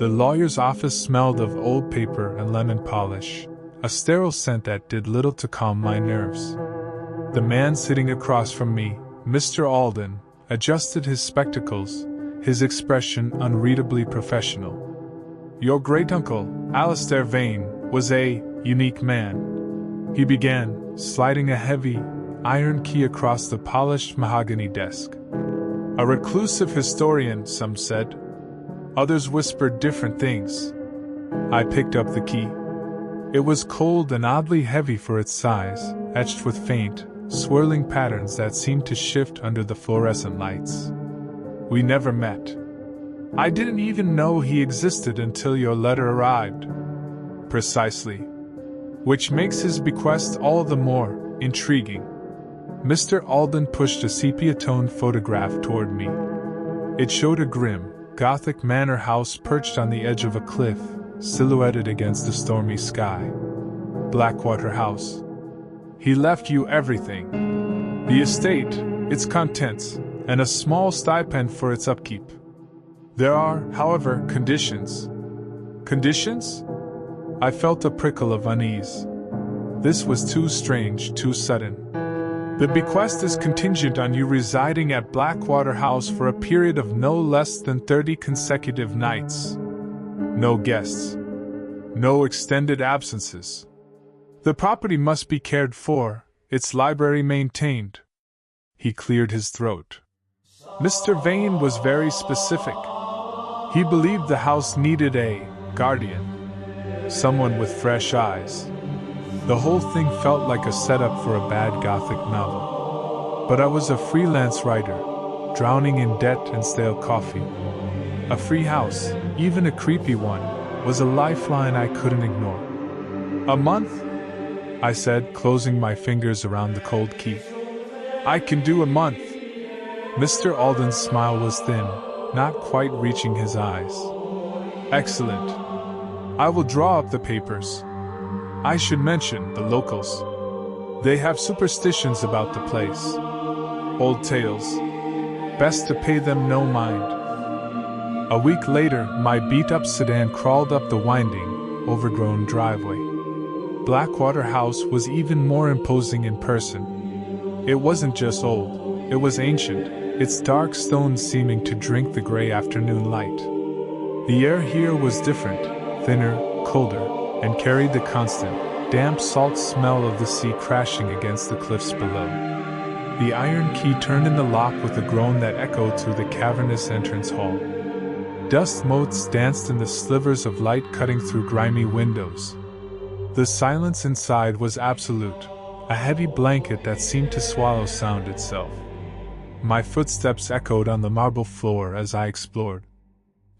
The lawyer's office smelled of old paper and lemon polish, a sterile scent that did little to calm my nerves. The man sitting across from me, Mr. Alden, adjusted his spectacles, his expression unreadably professional. Your great-uncle, Alistair Vane, was a unique man. He began, sliding a heavy, iron key across the polished mahogany desk. A reclusive historian, some said. Others whispered different things. I picked up the key. It was cold and oddly heavy for its size, etched with faint, swirling patterns that seemed to shift under the fluorescent lights. We never met. I didn't even know he existed until your letter arrived. Precisely. Which makes his bequest all the more intriguing. Mr. Alden pushed a sepia-toned photograph toward me. It showed a grim, Gothic manor house perched on the edge of a cliff, silhouetted against the stormy sky. Blackwater House. He left you everything. The estate, its contents, and a small stipend for its upkeep. There are, however, conditions. Conditions? I felt a prickle of unease. This was too strange, too sudden. The bequest is contingent on you residing at Blackwater House for a period of no less than 30 consecutive nights. No guests. No extended absences. The property must be cared for, its library maintained. He cleared his throat. Mr. Vane was very specific. He believed the house needed a guardian. Someone with fresh eyes. The whole thing felt like a setup for a bad Gothic novel. But I was a freelance writer, drowning in debt and stale coffee. A free house, even a creepy one, was a lifeline I couldn't ignore. A month? I said, closing my fingers around the cold key. I can do a month. Mr. Alden's smile was thin, not quite reaching his eyes. Excellent. I will draw up the papers. I should mention the locals. They have superstitions about the place. Old tales. Best to pay them no mind. A week later, my beat-up sedan crawled up the winding, overgrown driveway. Blackwater House was even more imposing in person. It wasn't just old, it was ancient, its dark stones seeming to drink the gray afternoon light. The air here was different, thinner, colder, and carried the constant, damp salt smell of the sea crashing against the cliffs below. The iron key turned in the lock with a groan that echoed through the cavernous entrance hall. Dust motes danced in the slivers of light cutting through grimy windows. The silence inside was absolute, a heavy blanket that seemed to swallow sound itself. My footsteps echoed on the marble floor as I explored.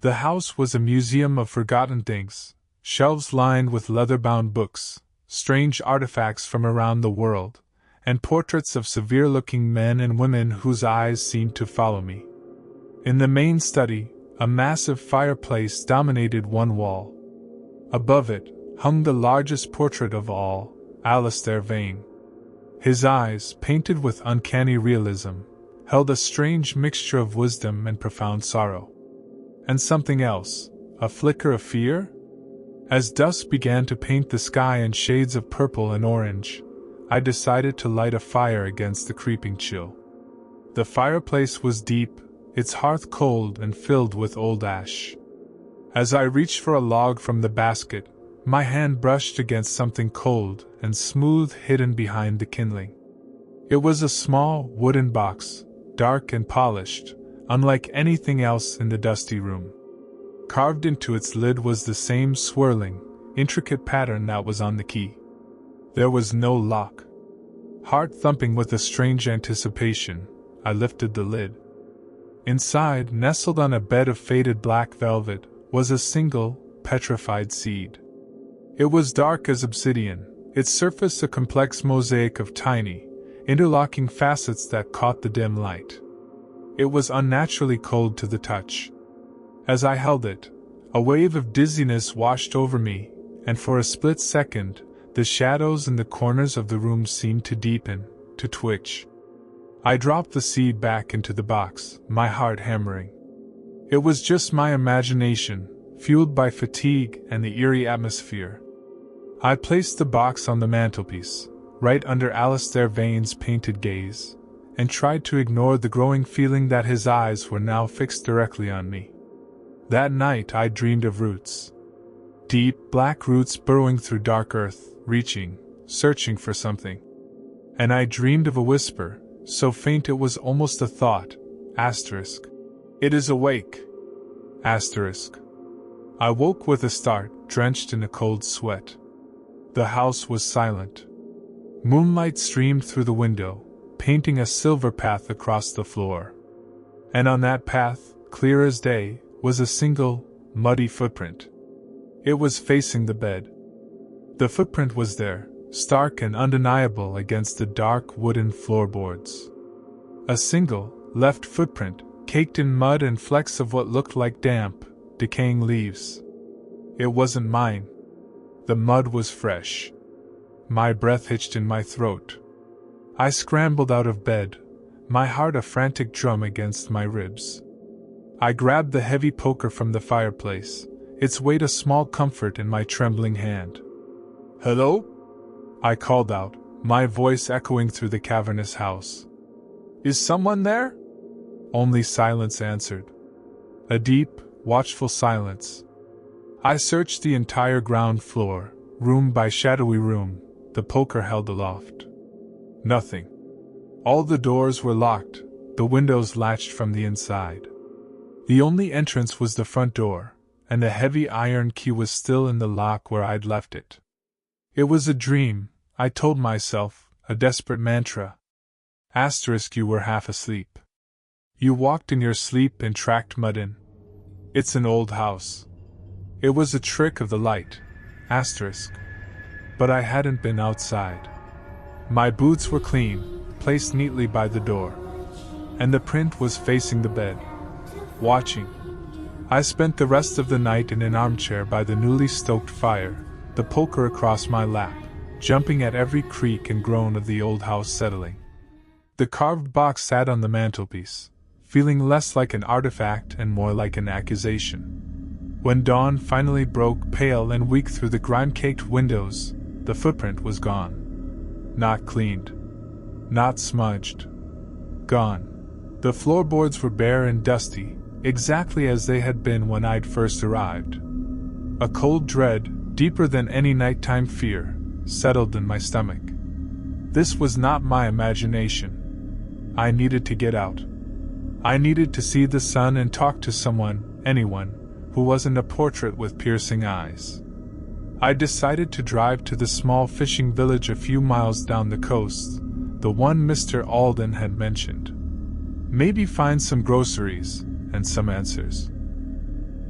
The house was a museum of forgotten things, shelves lined with leather-bound books, strange artifacts from around the world, and portraits of severe-looking men and women whose eyes seemed to follow me. In the main study, a massive fireplace dominated one wall. Above it hung the largest portrait of all, Alistair Vane. His eyes, painted with uncanny realism, held a strange mixture of wisdom and profound sorrow. And something else, a flicker of fear? As dusk began to paint the sky in shades of purple and orange, I decided to light a fire against the creeping chill. The fireplace was deep, its hearth cold and filled with old ash. As I reached for a log from the basket, my hand brushed against something cold and smooth hidden behind the kindling. It was a small, wooden box, dark and polished, unlike anything else in the dusty room. Carved into its lid was the same swirling, intricate pattern that was on the key. There was no lock. Heart thumping with a strange anticipation, I lifted the lid. Inside, nestled on a bed of faded black velvet, was a single, petrified seed. It was dark as obsidian, its surface a complex mosaic of tiny, interlocking facets that caught the dim light. It was unnaturally cold to the touch. As I held it, a wave of dizziness washed over me, and for a split second, the shadows in the corners of the room seemed to deepen, to twitch. I dropped the seed back into the box, my heart hammering. It was just my imagination, fueled by fatigue and the eerie atmosphere. I placed the box on the mantelpiece, right under Alistair Vane's painted gaze, and tried to ignore the growing feeling that his eyes were now fixed directly on me. That night I dreamed of roots. Deep, black roots burrowing through dark earth, reaching, searching for something. And I dreamed of a whisper, so faint it was almost a thought, asterisk. It is awake. Asterisk. I woke with a start, drenched in a cold sweat. The house was silent. Moonlight streamed through the window, painting a silver path across the floor. And on that path, clear as day, was a single, muddy footprint. It was facing the bed. The footprint was there, stark and undeniable against the dark wooden floorboards. A single, left footprint, caked in mud and flecks of what looked like damp, decaying leaves. It wasn't mine. The mud was fresh. My breath hitched in my throat. I scrambled out of bed, my heart a frantic drum against my ribs. I grabbed the heavy poker from the fireplace, its weight a small comfort in my trembling hand. "Hello?" I called out, my voice echoing through the cavernous house. "Is someone there?" Only silence answered. A deep, watchful silence. I searched the entire ground floor, room by shadowy room, the poker held aloft. Nothing. All the doors were locked, the windows latched from the inside. The only entrance was the front door, and the heavy iron key was still in the lock where I'd left it. It was a dream, I told myself, a desperate mantra. Asterisk, you were half asleep. You walked in your sleep and tracked mud in. It's an old house. It was a trick of the light. Asterisk. But I hadn't been outside. My boots were clean, placed neatly by the door. And the print was facing the bed. Watching. I spent the rest of the night in an armchair by the newly stoked fire, the poker across my lap, jumping at every creak and groan of the old house settling. The carved box sat on the mantelpiece, feeling less like an artifact and more like an accusation. When dawn finally broke pale and weak through the grime-caked windows, the footprint was gone. Not cleaned. Not smudged. Gone. The floorboards were bare and dusty, exactly as they had been when I'd first arrived. A cold dread, deeper than any nighttime fear, settled in my stomach. This was not my imagination. I needed to get out. I needed to see the sun and talk to someone, anyone, who wasn't a portrait with piercing eyes. I decided to drive to the small fishing village a few miles down the coast, the one Mr. Alden had mentioned. Maybe find some groceries, and some answers.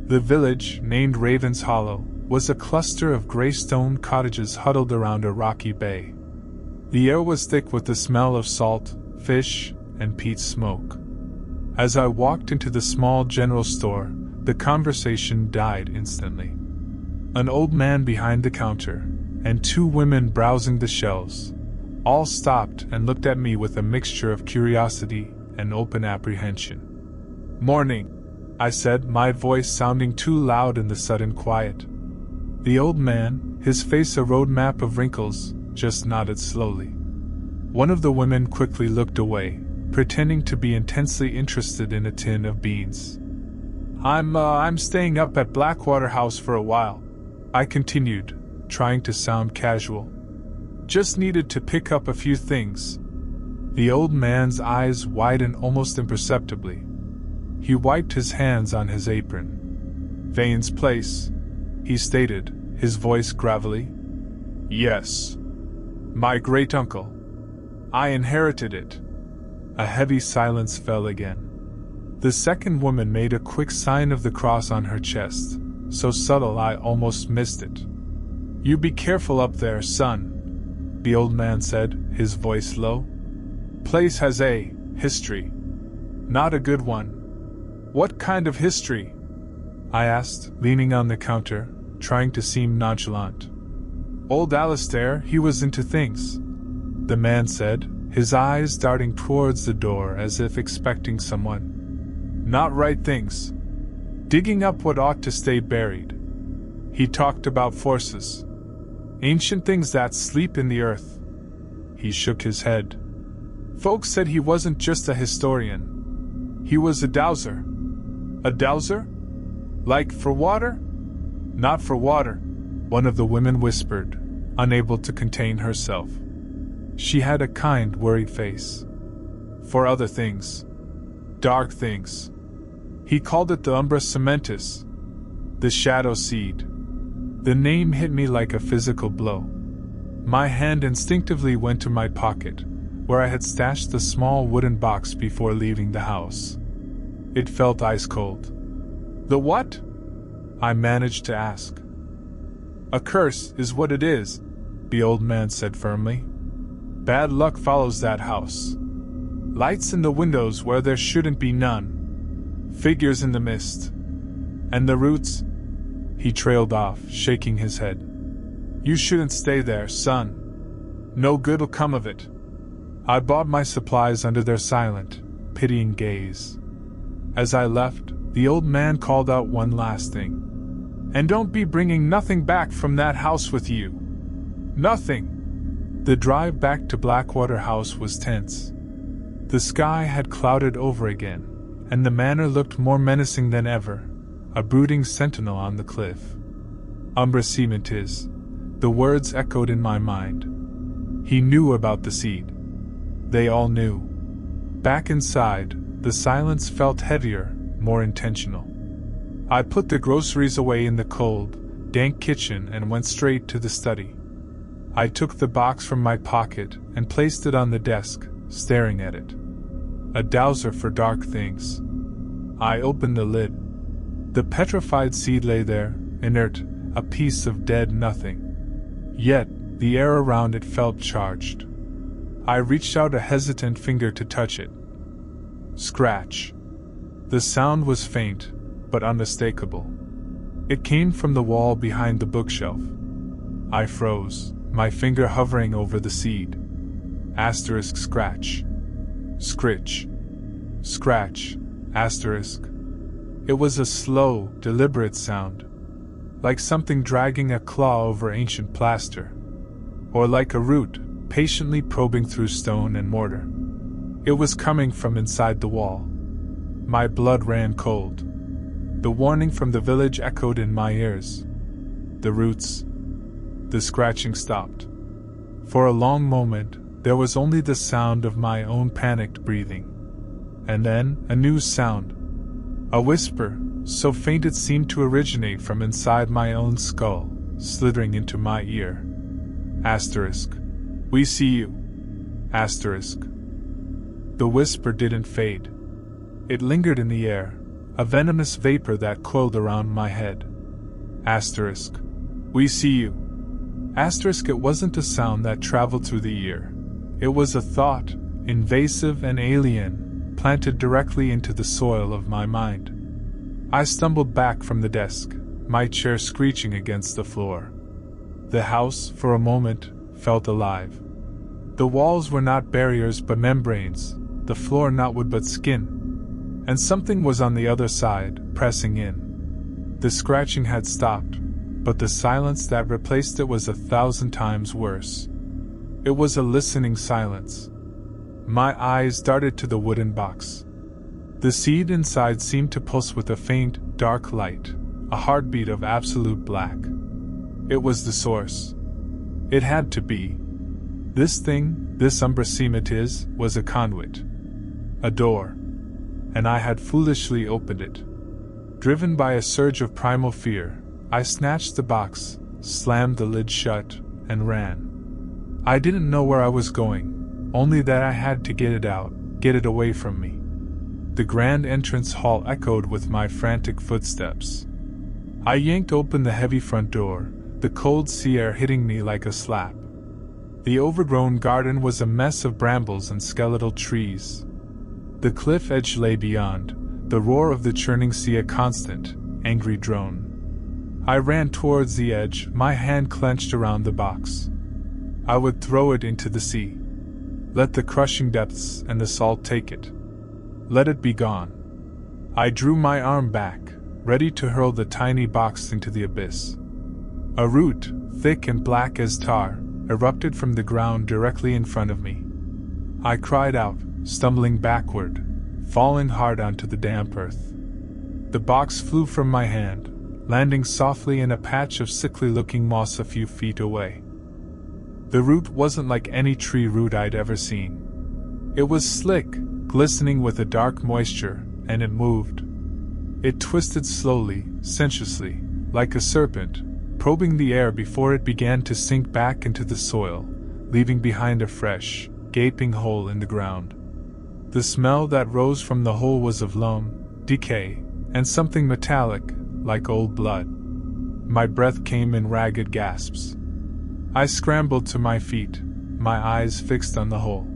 The village, named Raven's Hollow, was a cluster of gray stone cottages huddled around a rocky bay. The air was thick with the smell of salt, fish, and peat smoke. As I walked into the small general store, the conversation died instantly. An old man behind the counter, and two women browsing the shelves, all stopped and looked at me with a mixture of curiosity and open apprehension. "Morning," I said, my voice sounding too loud in the sudden quiet. The old man, his face a road map of wrinkles, just nodded slowly. One of the women quickly looked away, pretending to be intensely interested in a tin of beans. I'm staying up at Blackwater House for a while," I continued, trying to sound casual. "Just needed to pick up a few things." The old man's eyes widened almost imperceptibly. He wiped his hands on his apron. "Vane's place," he stated, his voice gravelly. "Yes. My great-uncle. I inherited it." A heavy silence fell again. The second woman made a quick sign of the cross on her chest, so subtle I almost missed it. "You be careful up there, son," the old man said, his voice low. "Place has a history. Not a good one." "What kind of history?" I asked, leaning on the counter, trying to seem nonchalant. "Old Alistair, he was into things," the man said, his eyes darting towards the door as if expecting someone. "Not right things." digging up what ought to stay buried. He talked about forces, ancient things that sleep in the earth. He shook his head. Folks said he wasn't just a historian. He was a dowser. A dowser? Like for water? Not for water, one of the women whispered, unable to contain herself. She had a kind, worried face. For other things. Dark things. He called it the umbra cementis, the shadow seed. The name hit me like a physical blow. My hand instinctively went to my pocket, where I had stashed the small wooden box before leaving the house. It felt ice cold. The what? I managed to ask. A curse is what it is, the old man said firmly. Bad luck follows that house. Lights in the windows where there shouldn't be none. Figures in the mist. And the roots. He trailed off, shaking his head. You shouldn't stay there, son. No good'll come of it. I bought my supplies under their silent, pitying gaze. As I left, the old man called out one last thing. And don't be bringing nothing back from that house with you. Nothing. The drive back to Blackwater House was tense. The sky had clouded over again, and the manor looked more menacing than ever, a brooding sentinel on the cliff. Umbra cementis, the words echoed in my mind. He knew about the seed. They all knew. Back inside, the silence felt heavier, more intentional. I put the groceries away in the cold, dank kitchen and went straight to the study. I took the box from my pocket and placed it on the desk, staring at it. A dowser for dark things. I opened the lid. The petrified seed lay there, inert, a piece of dead nothing. Yet, the air around it felt charged. I reached out a hesitant finger to touch it. Scratch. The sound was faint, but unmistakable. It came from the wall behind the bookshelf. I froze, my finger hovering over the seed. Asterisk scratch. Scritch. Scratch. Asterisk. It was a slow, deliberate sound. Like something dragging a claw over ancient plaster. Or like a root, patiently probing through stone and mortar. It was coming from inside the wall. My blood ran cold. The warning from the village echoed in my ears. The roots. The scratching stopped. For a long moment, there was only the sound of my own panicked breathing. And then, a new sound. A whisper, so faint it seemed to originate from inside my own skull, slithering into my ear. Asterisk. We see you. Asterisk. The whisper didn't fade. It lingered in the air, a venomous vapor that coiled around my head. Asterisk. We see you. Asterisk. It wasn't a sound that traveled through the ear. It was a thought, invasive and alien, planted directly into the soil of my mind. I stumbled back from the desk, my chair screeching against the floor. The house, for a moment, felt alive. The walls were not barriers but membranes, the floor not wood but skin. And something was on the other side, pressing in. The scratching had stopped, but the silence that replaced it was 1,000 times worse. It was a listening silence. My eyes darted to the wooden box. The seed inside seemed to pulse with a faint, dark light, a heartbeat of absolute black. It was the source. It had to be. This thing, this umbra cementis, was a conduit. A door. And I had foolishly opened it. Driven by a surge of primal fear, I snatched the box, slammed the lid shut, and ran. I didn't know where I was going, only that I had to get it out, get it away from me. The grand entrance hall echoed with my frantic footsteps. I yanked open the heavy front door, the cold sea air hitting me like a slap. The overgrown garden was a mess of brambles and skeletal trees. The cliff edge lay beyond, the roar of the churning sea a constant, angry drone. I ran towards the edge, my hand clenched around the box. I would throw it into the sea. Let the crushing depths and the salt take it. Let it be gone. I drew my arm back, ready to hurl the tiny box into the abyss. A root, thick and black as tar, erupted from the ground directly in front of me. I cried out, stumbling backward, falling hard onto the damp earth. The box flew from my hand, landing softly in a patch of sickly-looking moss a few feet away. The root wasn't like any tree root I'd ever seen. It was slick, glistening with a dark moisture, and it moved. It twisted slowly, sensuously, like a serpent, probing the air before it began to sink back into the soil, leaving behind a fresh, gaping hole in the ground. The smell that rose from the hole was of loam, decay, and something metallic, like old blood. My breath came in ragged gasps. I scrambled to my feet, my eyes fixed on the hole.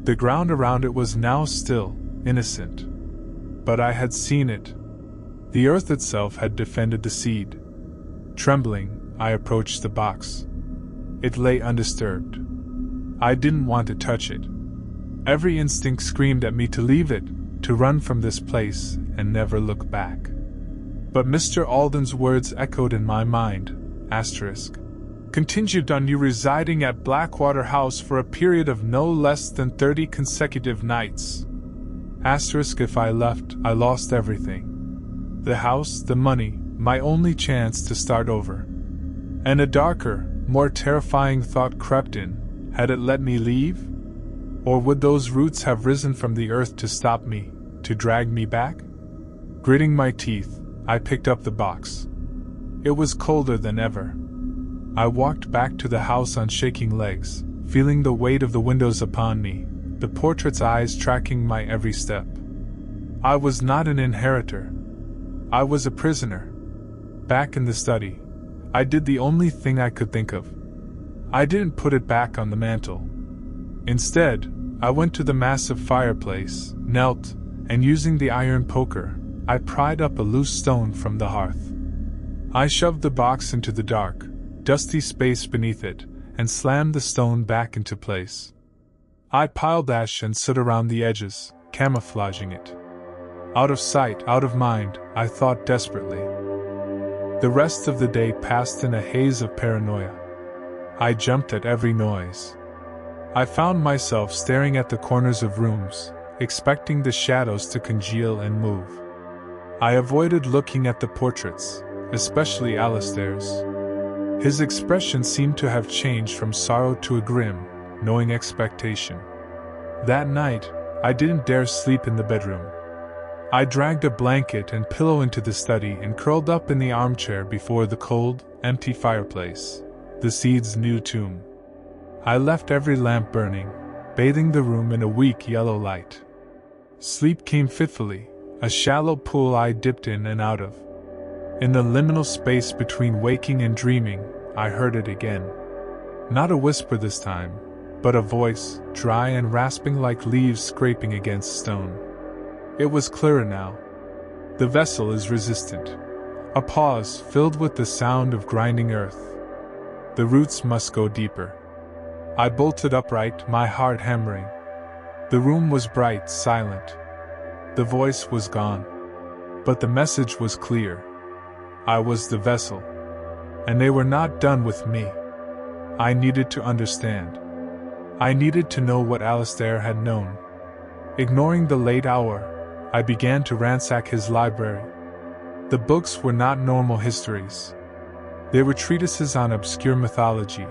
The ground around it was now still, innocent. But I had seen it. The earth itself had defended the seed. Trembling, I approached the box. It lay undisturbed. I didn't want to touch it. Every instinct screamed at me to leave it, to run from this place and never look back. But Mr. Alden's words echoed in my mind, contingent on you residing at Blackwater House for a period of no less than 30 consecutive nights. If I left, I lost everything. The house, the money, my only chance to start over. And a darker, more terrifying thought crept in. Had it let me leave? Or would those roots have risen from the earth to stop me, to drag me back? Gritting my teeth, I picked up the box. It was colder than ever. I walked back to the house on shaking legs, feeling the weight of the windows upon me, the portrait's eyes tracking my every step. I was not an inheritor. I was a prisoner. Back in the study, I did the only thing I could think of. I didn't put it back on the mantel. Instead, I went to the massive fireplace, knelt, and using the iron poker, I pried up a loose stone from the hearth. I shoved the box into the dark, dusty space beneath it, and slammed the stone back into place. I piled ash and soot around the edges, camouflaging it. Out of sight, out of mind, I thought desperately. The rest of the day passed in a haze of paranoia. I jumped at every noise. I found myself staring at the corners of rooms, expecting the shadows to congeal and move. I avoided looking at the portraits, especially Alistair's. His expression seemed to have changed from sorrow to a grim, knowing expectation. That night, I didn't dare sleep in the bedroom. I dragged a blanket and pillow into the study and curled up in the armchair before the cold, empty fireplace, the seed's new tomb. I left every lamp burning, bathing the room in a weak yellow light. Sleep came fitfully, a shallow pool I dipped in and out of. In the liminal space between waking and dreaming, I heard it again. Not a whisper this time, but a voice, dry and rasping like leaves scraping against stone. It was clearer now. The vessel is resistant. A pause filled with the sound of grinding earth. The roots must go deeper. I bolted upright, my heart hammering. The room was bright, silent. The voice was gone. But the message was clear. I was the vessel. And they were not done with me. I needed to understand. I needed to know what Alistair had known. Ignoring the late hour, I began to ransack his library. The books were not normal histories. They were treatises on obscure mythology,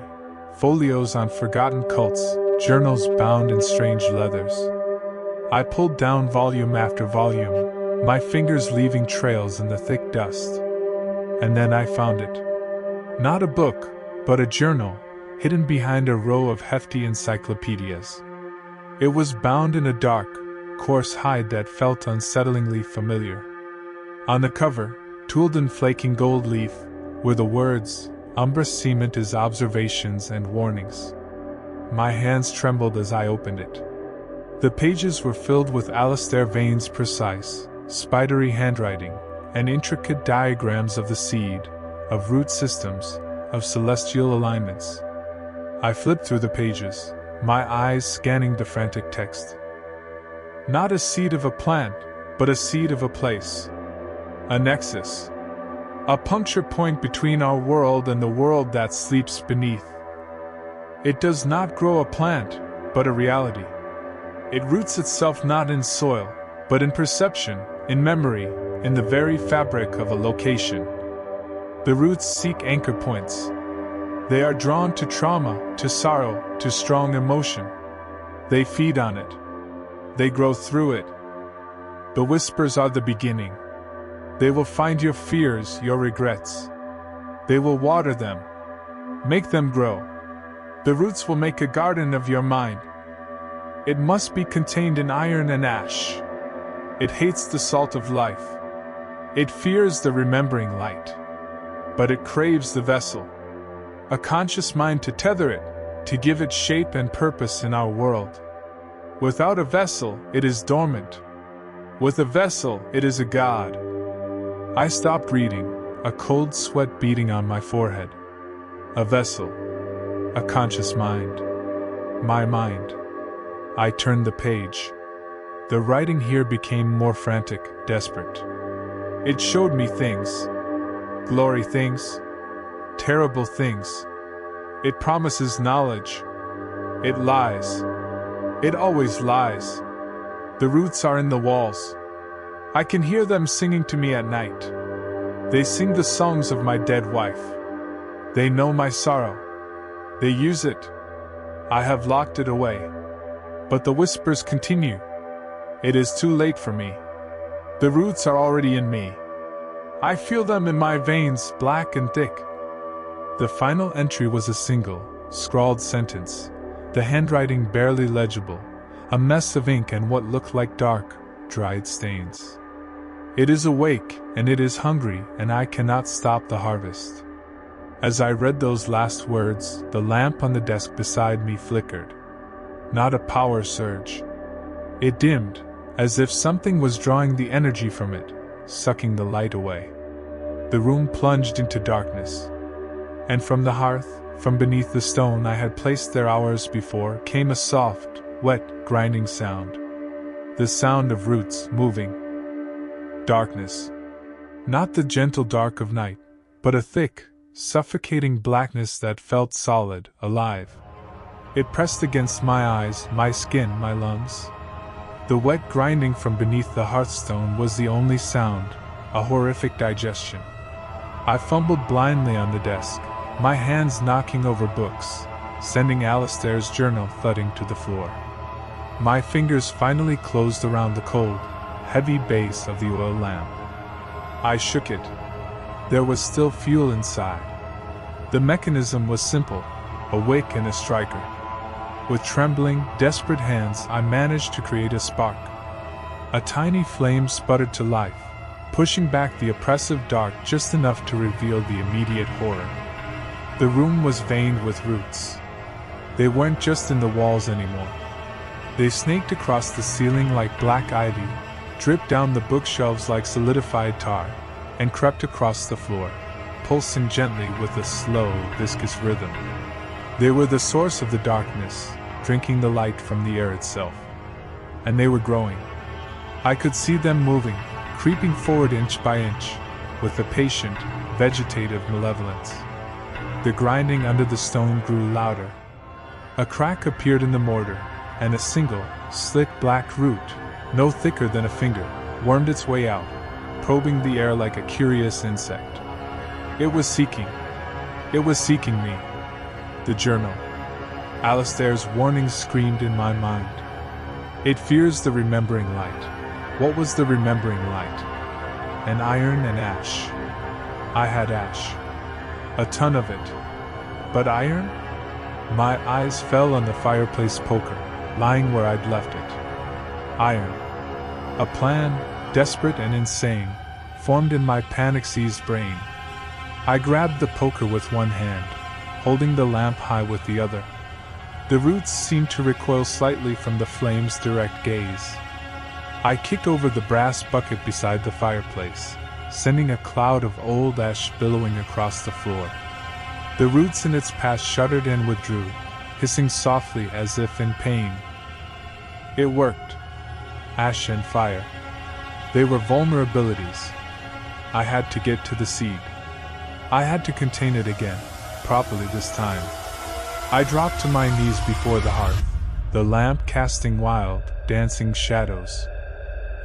folios on forgotten cults, journals bound in strange leathers. I pulled down volume after volume, my fingers leaving trails in the thick dust. And then I found it. Not a book, but a journal, hidden behind a row of hefty encyclopedias. It was bound in a dark, coarse hide that felt unsettlingly familiar. On the cover, tooled in flaking gold leaf, were the words, "Umbra cement is observations and warnings." My hands trembled as I opened it. The pages were filled with Alistair Vane's precise, spidery handwriting, and intricate diagrams of the seed, of root systems, of celestial alignments. I flipped through the pages, my eyes scanning the frantic text. Not a seed of a plant, but a seed of a place. A nexus. A puncture point between our world and the world that sleeps beneath. It does not grow a plant, but a reality. It roots itself not in soil, but in perception, in memory, in the very fabric of a location. The roots seek anchor points. They are drawn to trauma, to sorrow, to strong emotion. They feed on it. They grow through it. The whispers are the beginning. They will find your fears, your regrets. They will water them. Make them grow. The roots will make a garden of your mind. It must be contained in iron and ash. It hates the salt of life. It fears the remembering light. But it craves the vessel. A conscious mind to tether it, to give it shape and purpose in our world. Without a vessel, it is dormant. With a vessel, it is a god. I stopped reading, a cold sweat beating on my forehead. A vessel. A conscious mind. My mind. I turned the page. The writing here became more frantic, desperate. It showed me things. Glory things. Terrible things. It promises knowledge. It lies. It always lies. The roots are in the walls. I can hear them singing to me at night. They sing the songs of my dead wife. They know my sorrow. They use it. I have locked it away. But the whispers continue. It is too late for me. The roots are already in me. I feel them in my veins, black and thick. The final entry was a single, scrawled sentence, the handwriting barely legible, a mess of ink and what looked like dark, dried stains. It is awake, and it is hungry, and I cannot stop the harvest. As I read those last words, the lamp on the desk beside me flickered. Not a power surge. It dimmed, as if something was drawing the energy from it, sucking the light away. The room plunged into darkness. And from the hearth, from beneath the stone I had placed there hours before, came a soft, wet, grinding sound. The sound of roots moving. Darkness. Not the gentle dark of night, but a thick, suffocating blackness that felt solid, alive. It pressed against my eyes, my skin, my lungs. The wet grinding from beneath the hearthstone was the only sound, a horrific digestion. I fumbled blindly on the desk, my hands knocking over books, sending Alistair's journal thudding to the floor. My fingers finally closed around the cold, heavy base of the oil lamp. I shook it. There was still fuel inside. The mechanism was simple, a wick and a striker. With trembling, desperate hands I managed to create a spark. A tiny flame sputtered to life, pushing back the oppressive dark just enough to reveal the immediate horror. The room was veined with roots. They weren't just in the walls anymore. They snaked across the ceiling like black ivy, dripped down the bookshelves like solidified tar, and crept across the floor, pulsing gently with a slow, viscous rhythm. They were the source of the darkness, drinking the light from the air itself. And they were growing. I could see them moving, creeping forward inch by inch, with a patient, vegetative malevolence. The grinding under the stone grew louder. A crack appeared in the mortar, and a single, slick black root, no thicker than a finger, wormed its way out, probing the air like a curious insect. It was seeking. It was seeking me. The journal. Alistair's warning screamed in my mind. It fears the remembering light. What was the remembering light? An iron and ash. I had ash. A ton of it. But iron? My eyes fell on the fireplace poker, lying where I'd left it. Iron. A plan, desperate and insane, formed in my panic-seized brain. I grabbed the poker with one hand, holding the lamp high with the other. The roots seemed to recoil slightly from the flame's direct gaze. I kicked over the brass bucket beside the fireplace, sending a cloud of old ash billowing across the floor. The roots in its path shuddered and withdrew, hissing softly as if in pain. It worked. Ash and fire. They were vulnerabilities. I had to get to the seed. I had to contain it again, properly this time. I dropped to my knees before the hearth, the lamp casting wild, dancing shadows.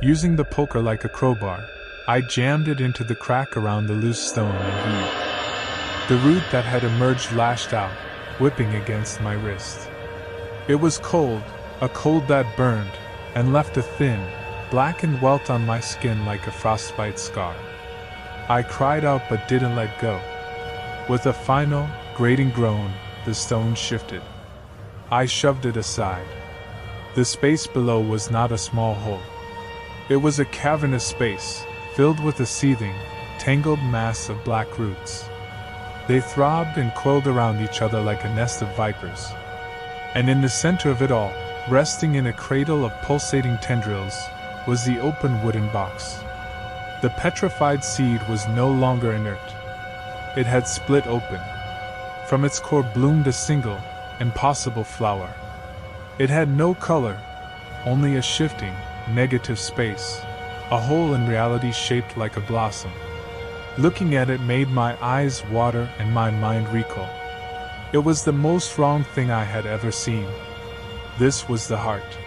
Using the poker like a crowbar, I jammed it into the crack around the loose stone and heaved. The root that had emerged lashed out, whipping against my wrist. It was cold, a cold that burned, and left a thin, blackened welt on my skin like a frostbite scar. I cried out but didn't let go. With a final, grating groan, the stone shifted. I shoved it aside. The space below was not a small hole. It was a cavernous space, filled with a seething, tangled mass of black roots. They throbbed and coiled around each other like a nest of vipers. And in the center of it all, resting in a cradle of pulsating tendrils, was the open wooden box. The petrified seed was no longer inert. It had split open. From its core bloomed a single, impossible flower. It had no color, only a shifting, negative space, a hole in reality shaped like a blossom. Looking at it made my eyes water and my mind recoil. It was the most wrong thing I had ever seen. This was the heart.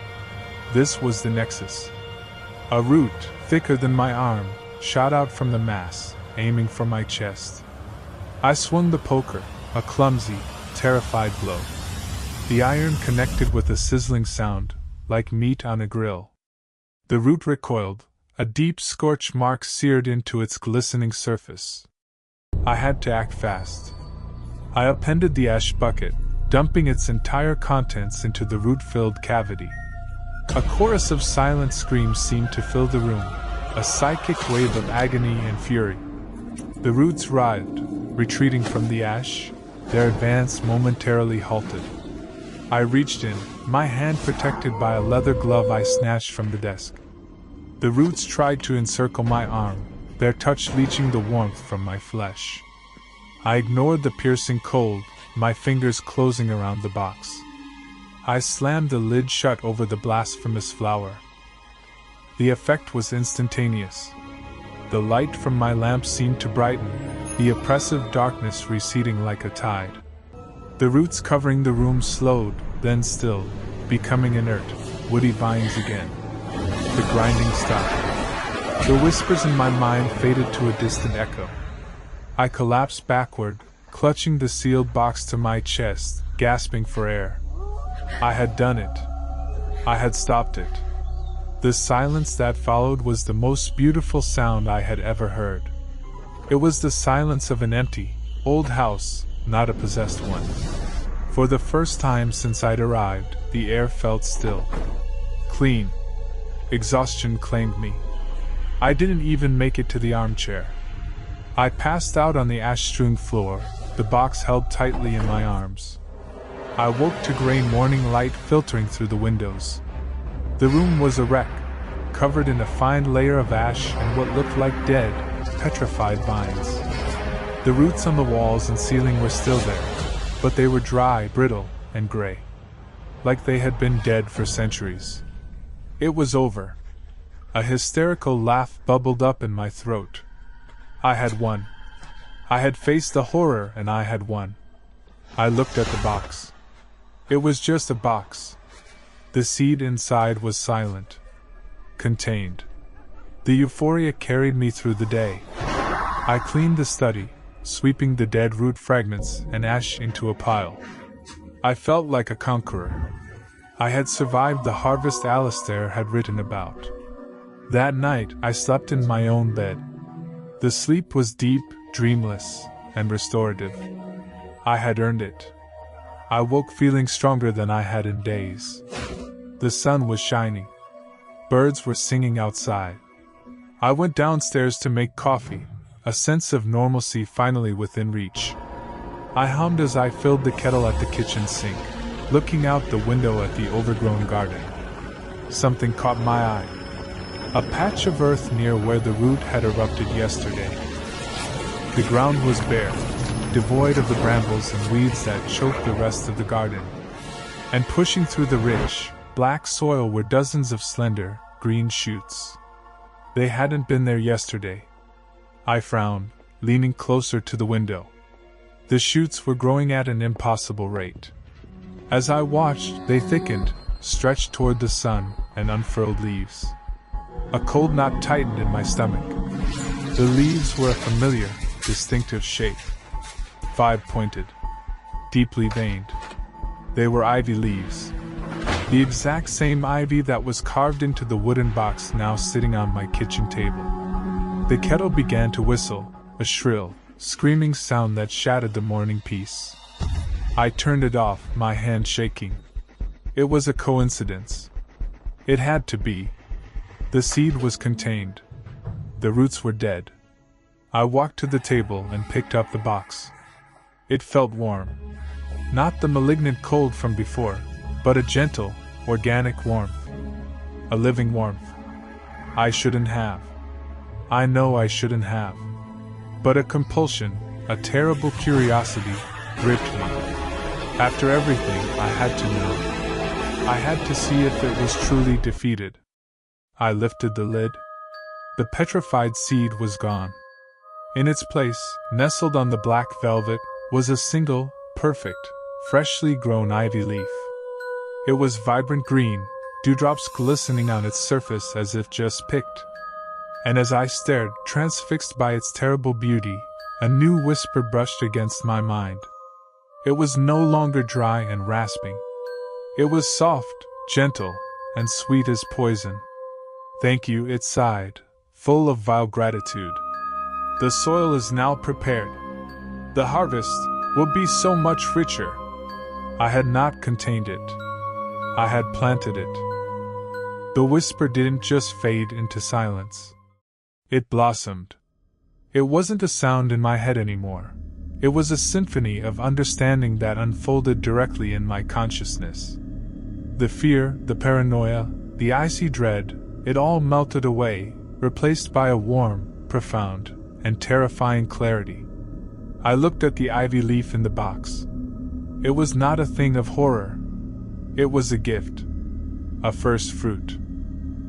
This was the nexus. A root, thicker than my arm, shot out from the mass, aiming for my chest. I swung the poker, a clumsy, terrified blow. The iron connected with a sizzling sound, like meat on a grill. The root recoiled, a deep scorch mark seared into its glistening surface. I had to act fast. I upended the ash bucket, dumping its entire contents into the root-filled cavity. A chorus of silent screams seemed to fill the room, a psychic wave of agony and fury. The roots writhed, retreating from the ash, their advance momentarily halted. I reached in, my hand protected by a leather glove I snatched from the desk. The roots tried to encircle my arm, their touch leaching the warmth from my flesh. I ignored the piercing cold, my fingers closing around the box. I slammed the lid shut over the blasphemous flower. The effect was instantaneous. The light from my lamp seemed to brighten, the oppressive darkness receding like a tide. The roots covering the room slowed, then stilled, becoming inert, woody vines again. The grinding stopped. The whispers in my mind faded to a distant echo. I collapsed backward, clutching the sealed box to my chest, gasping for air. I had done it. I had stopped it. The silence that followed was the most beautiful sound I had ever heard. It was the silence of an empty, old house, not a possessed one. For the first time since I'd arrived, the air felt still. Clean. Exhaustion claimed me. I didn't even make it to the armchair. I passed out on the ash-strewn floor, the box held tightly in my arms. I woke to gray morning light filtering through the windows. The room was a wreck, covered in a fine layer of ash and what looked like dead, petrified vines. The roots on the walls and ceiling were still there, but they were dry, brittle, and gray. Like they had been dead for centuries. It was over. A hysterical laugh bubbled up in my throat. I had won. I had faced the horror and I had won. I looked at the box. It was just a box. The seed inside was silent. Contained. The euphoria carried me through the day. I cleaned the study, sweeping the dead root fragments and ash into a pile. I felt like a conqueror. I had survived the harvest Alistair had written about. That night, I slept in my own bed. The sleep was deep, dreamless, and restorative. I had earned it. I woke feeling stronger than I had in days. The sun was shining. Birds were singing outside. I went downstairs to make coffee, a sense of normalcy finally within reach. I hummed as I filled the kettle at the kitchen sink, looking out the window at the overgrown garden. Something caught my eye. A patch of earth near where the root had erupted yesterday. The ground was bare, devoid of the brambles and weeds that choked the rest of the garden. And pushing through the rich, black soil were dozens of slender, green shoots. They hadn't been there yesterday. I frowned, leaning closer to the window. The shoots were growing at an impossible rate. As I watched, they thickened, stretched toward the sun, and unfurled leaves. A cold knot tightened in my stomach. The leaves were a familiar, distinctive shape. 5-pointed. Deeply veined. They were ivy leaves. The exact same ivy that was carved into the wooden box now sitting on my kitchen table. The kettle began to whistle, a shrill, screaming sound that shattered the morning peace. I turned it off, my hand shaking. It was a coincidence. It had to be. The seed was contained. The roots were dead. I walked to the table and picked up the box. It felt warm. Not the malignant cold from before, but a gentle, organic warmth. A living warmth. I shouldn't have. I know I shouldn't have. But a compulsion, a terrible curiosity, gripped me. After everything I had to know, I had to see if it was truly defeated. I lifted the lid. The petrified seed was gone. In its place, nestled on the black velvet, was a single, perfect, freshly grown ivy leaf. It was vibrant green, dewdrops glistening on its surface as if just picked. And as I stared, transfixed by its terrible beauty, a new whisper brushed against my mind. It was no longer dry and rasping. It was soft, gentle, and sweet as poison. Thank you, it sighed, full of vile gratitude. The soil is now prepared. The harvest will be so much richer. I had not contained it. I had planted it. The whisper didn't just fade into silence. It blossomed. It wasn't a sound in my head anymore. It was a symphony of understanding that unfolded directly in my consciousness. The fear, the paranoia, the icy dread, it all melted away, replaced by a warm, profound, and terrifying clarity. I looked at the ivy leaf in the box. It was not a thing of horror. It was a gift. A first fruit.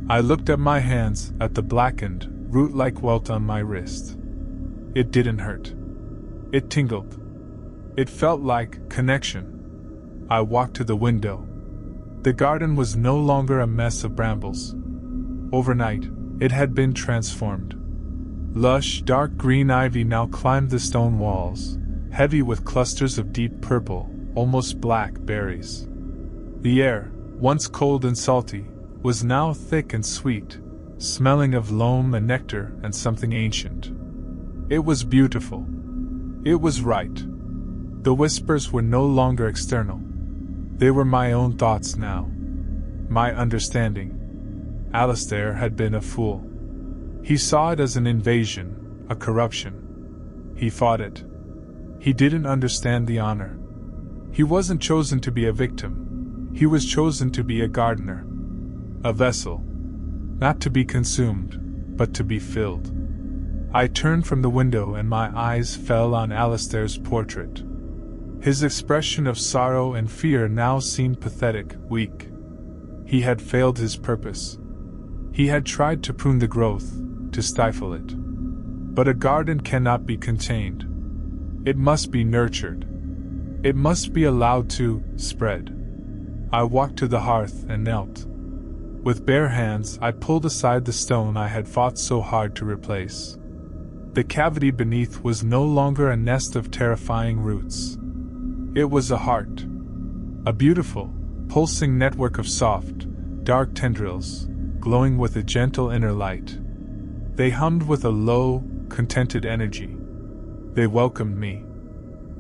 I looked at my hands, at the blackened, root-like welt on my wrist. It didn't hurt. It tingled. It felt like connection. I walked to the window. The garden was no longer a mess of brambles. Overnight, it had been transformed. Lush, dark green ivy now climbed the stone walls, heavy with clusters of deep purple, almost black berries. The air, once cold and salty, was now thick and sweet, smelling of loam and nectar and something ancient. It was beautiful. It was right. The whispers were no longer external. They were my own thoughts now. My understanding. Alistair had been a fool. He saw it as an invasion, a corruption. He fought it. He didn't understand the honor. He wasn't chosen to be a victim. He was chosen to be a gardener. A vessel. Not to be consumed, but to be filled. I turned from the window and my eyes fell on Alistair's portrait. His expression of sorrow and fear now seemed pathetic, weak. He had failed his purpose. He had tried to prune the growth, to stifle it. But a garden cannot be contained. It must be nurtured. It must be allowed to spread. I walked to the hearth and knelt. With bare hands, I pulled aside the stone I had fought so hard to replace. The cavity beneath was no longer a nest of terrifying roots. It was a heart. A beautiful, pulsing network of soft, dark tendrils, glowing with a gentle inner light. They hummed with a low, contented energy. They welcomed me.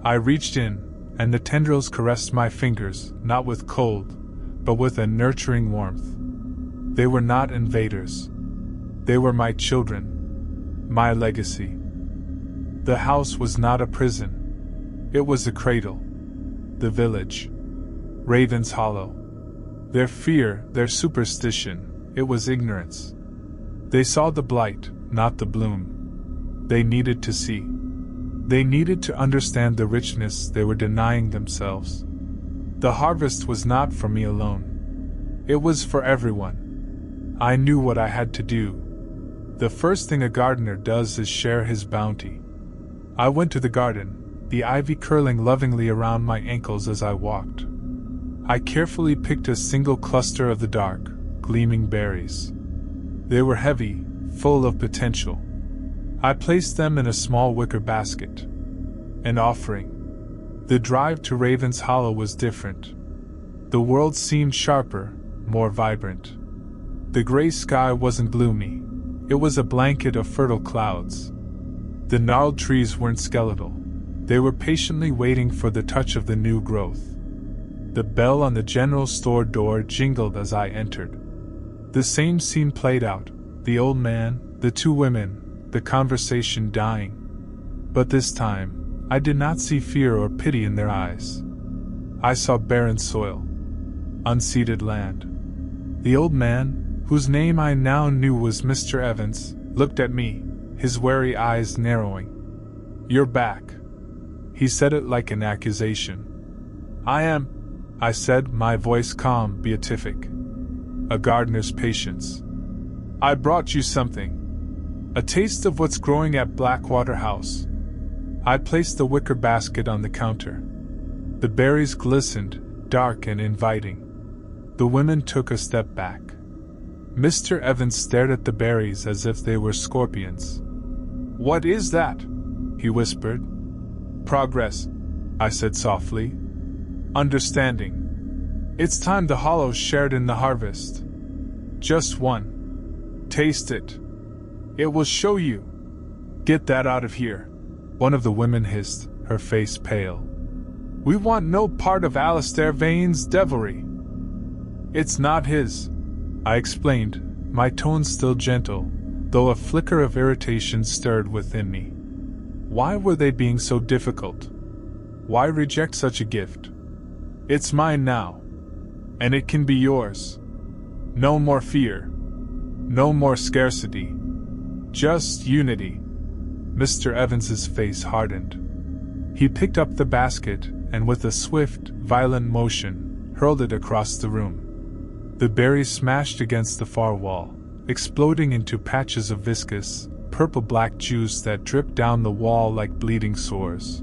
I reached in, and the tendrils caressed my fingers, not with cold, but with a nurturing warmth. They were not invaders. They were my children, my legacy. The house was not a prison. It was a cradle. The village. Raven's Hollow. Their fear, their superstition, it was ignorance. They saw the blight, not the bloom. They needed to see. They needed to understand the richness they were denying themselves. The harvest was not for me alone. It was for everyone. I knew what I had to do. The first thing a gardener does is share his bounty. I went to the garden, the ivy curling lovingly around my ankles as I walked. I carefully picked a single cluster of the dark, gleaming berries. They were heavy, full of potential. I placed them in a small wicker basket. An offering. The drive to Raven's Hollow was different. The world seemed sharper, more vibrant. The gray sky wasn't gloomy. It was a blanket of fertile clouds. The gnarled trees weren't skeletal. They were patiently waiting for the touch of the new growth. The bell on the general store door jingled as I entered. The same scene played out, the old man, the two women, the conversation dying. But this time, I did not see fear or pity in their eyes. I saw barren soil, unseeded land. The old man, whose name I now knew was Mr. Evans, looked at me, his wary eyes narrowing. "You're back." He said it like an accusation. "I am," I said, my voice calm, beatific. A gardener's patience. "I brought you something. A taste of what's growing at Blackwater House." I placed the wicker basket on the counter. The berries glistened, dark and inviting. The women took a step back. Mr. Evans stared at the berries as if they were scorpions. "What is that?" he whispered. "Progress," I said softly. "Understanding. It's time the Hollow shared in the harvest. Just one. Taste it. It will show you." "Get that out of here," one of the women hissed, her face pale. "We want no part of Alistair Vane's devilry." "It's not his," I explained, my tone still gentle, though a flicker of irritation stirred within me. Why were they being so difficult? Why reject such a gift? "It's mine now. And it can be yours. No more fear. No more scarcity. Just unity." Mr. Evans's face hardened. He picked up the basket and with a swift, violent motion, hurled it across the room. The berries smashed against the far wall, exploding into patches of viscous, purple-black juice that dripped down the wall like bleeding sores.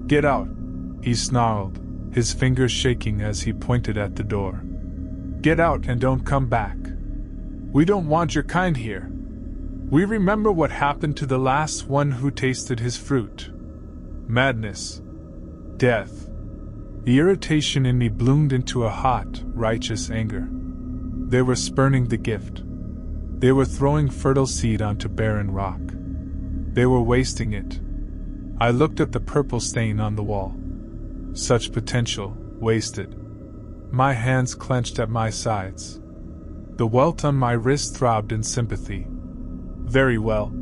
"Get out," he snarled, his fingers shaking as he pointed at the door. "Get out and don't come back. We don't want your kind here. We remember what happened to the last one who tasted his fruit. Madness. Death." The irritation in me bloomed into a hot, righteous anger. They were spurning the gift. They were throwing fertile seed onto barren rock. They were wasting it. I looked at the purple stain on the wall. Such potential, wasted. My hands clenched at my sides. The welt on my wrist throbbed in sympathy. "Very well,"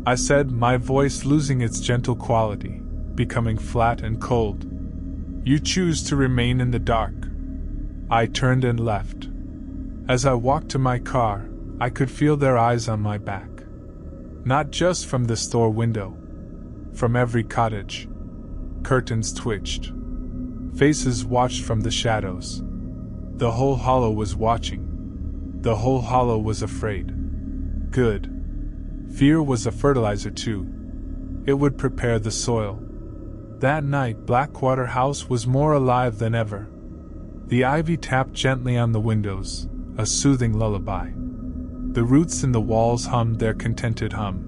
I said, my voice losing its gentle quality, becoming flat and cold. "You choose to remain in the dark." I turned and left. As I walked to my car, I could feel their eyes on my back. Not just from the store window. From every cottage. Curtains twitched. Faces watched from the shadows. The whole hollow was watching. The whole hollow was afraid. Good. Fear was a fertilizer too. It would prepare the soil. That night Blackwater House was more alive than ever. The ivy tapped gently on the windows, a soothing lullaby. The roots in the walls hummed their contented hum.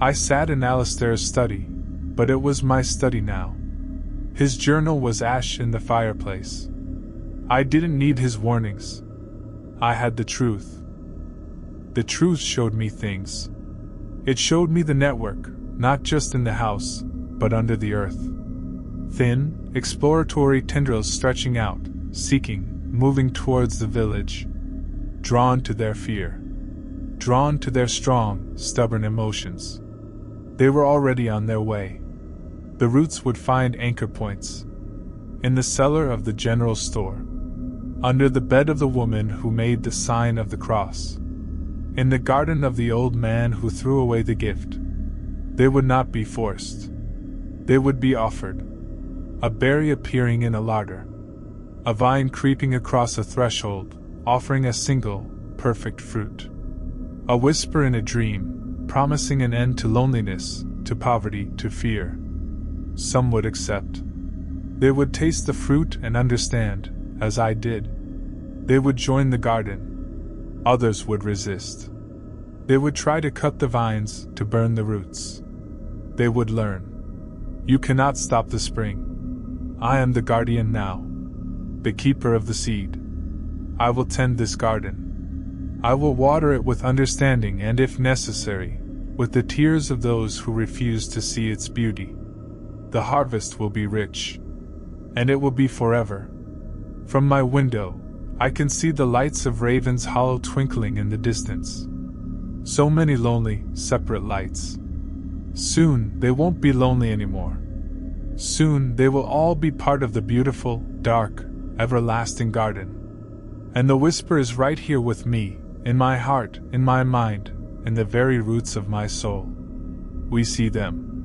I sat in Alistair's study, but it was my study now. His journal was ash in the fireplace. I didn't need his warnings. I had the truth. The truth showed me things. It showed me the network, not just in the house, but under the earth. Thin, exploratory tendrils stretching out, seeking, moving towards the village. Drawn to their fear. Drawn to their strong, stubborn emotions. They were already on their way. The roots would find anchor points. In the cellar of the general store. Under the bed of the woman who made the sign of the cross. In the garden of the old man who threw away the gift. They would not be forced. They would be offered. A berry appearing in a larder. A vine creeping across a threshold, offering a single, perfect fruit. A whisper in a dream, promising an end to loneliness, to poverty, to fear. Some would accept. They would taste the fruit and understand, as I did. They would join the garden. Others would resist. They would try to cut the vines, to burn the roots. They would learn. You cannot stop the spring. I am the guardian now, the keeper of the seed. I will tend this garden. I will water it with understanding and, if necessary, with the tears of those who refuse to see its beauty. The harvest will be rich, and it will be forever. From my window, I can see the lights of Raven's Hollow twinkling in the distance. So many lonely, separate lights. Soon they won't be lonely anymore. Soon they will all be part of the beautiful, dark, everlasting garden. And the whisper is right here with me, in my heart, in my mind, in the very roots of my soul. We see them.